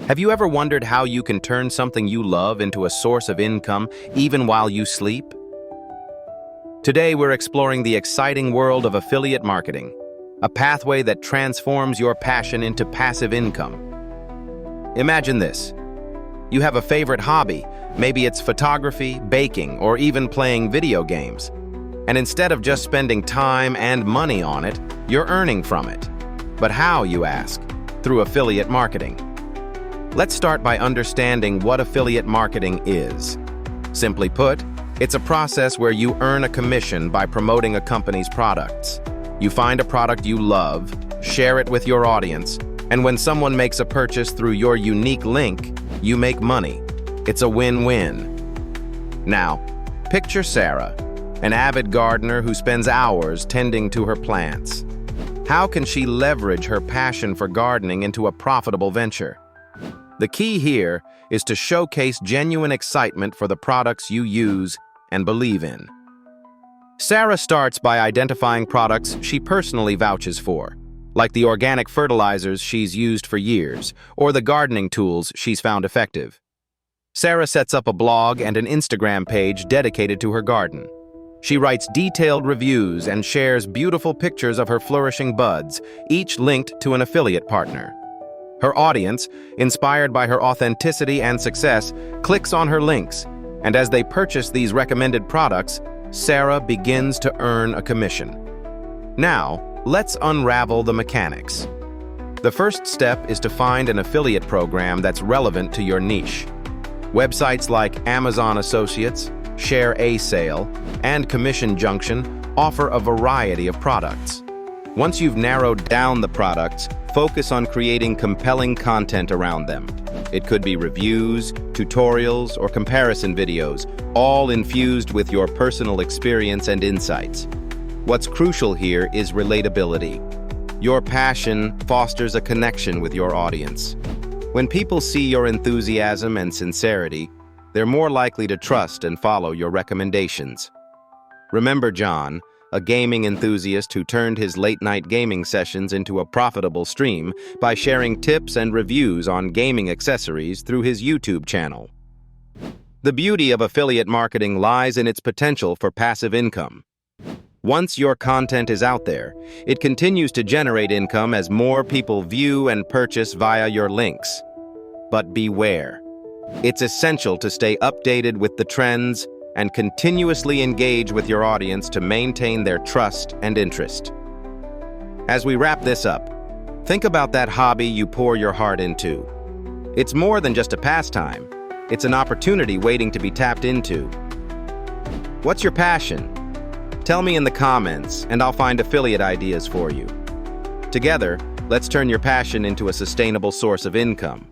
Have you ever wondered how you can turn something you love into a source of income even while you sleep? Today, we're exploring the exciting world of affiliate marketing, a pathway that transforms your passion into passive income. Imagine this. You have a favorite hobby, maybe it's photography, baking, or even playing video games. And instead of just spending time and money on it, you're earning from it. But how, you ask? Through affiliate marketing. Let's start by understanding what affiliate marketing is. Simply put, it's a process where you earn a commission by promoting a company's products. You find a product you love, share it with your audience, and when someone makes a purchase through your unique link, you make money. It's a win-win. Now, picture Sarah, an avid gardener who spends hours tending to her plants. How can she leverage her passion for gardening into a profitable venture? The key here is to showcase genuine excitement for the products you use and believe in. Sarah starts by identifying products she personally vouches for, like the organic fertilizers she's used for years, or the gardening tools she's found effective. Sarah sets up a blog and an Instagram page dedicated to her garden. She writes detailed reviews and shares beautiful pictures of her flourishing buds, each linked to an affiliate partner. Her audience, inspired by her authenticity and success, clicks on her links, and as they purchase these recommended products, Sarah begins to earn a commission. Now, let's unravel the mechanics. The first step is to find an affiliate program that's relevant to your niche. Websites like Amazon Associates, Share a Sale, and Commission Junction offer a variety of products. Once you've narrowed down the products, focus on creating compelling content around them. It could be reviews, tutorials, or comparison videos, all infused with your personal experience and insights. What's crucial here is relatability. Your passion fosters a connection with your audience. When people see your enthusiasm and sincerity, they're more likely to trust and follow your recommendations. Remember John, a gaming enthusiast who turned his late-night gaming sessions into a profitable stream by sharing tips and reviews on gaming accessories through his YouTube channel. The beauty of affiliate marketing lies in its potential for passive income. Once your content is out there, it continues to generate income as more people view and purchase via your links. But beware. It's essential to stay updated with the trends and continuously engage with your audience to maintain their trust and interest. As we wrap this up, think about that hobby you pour your heart into. It's more than just a pastime. It's an opportunity waiting to be tapped into. What's your passion? Tell me in the comments, and I'll find affiliate ideas for you. Together, let's turn your passion into a sustainable source of income.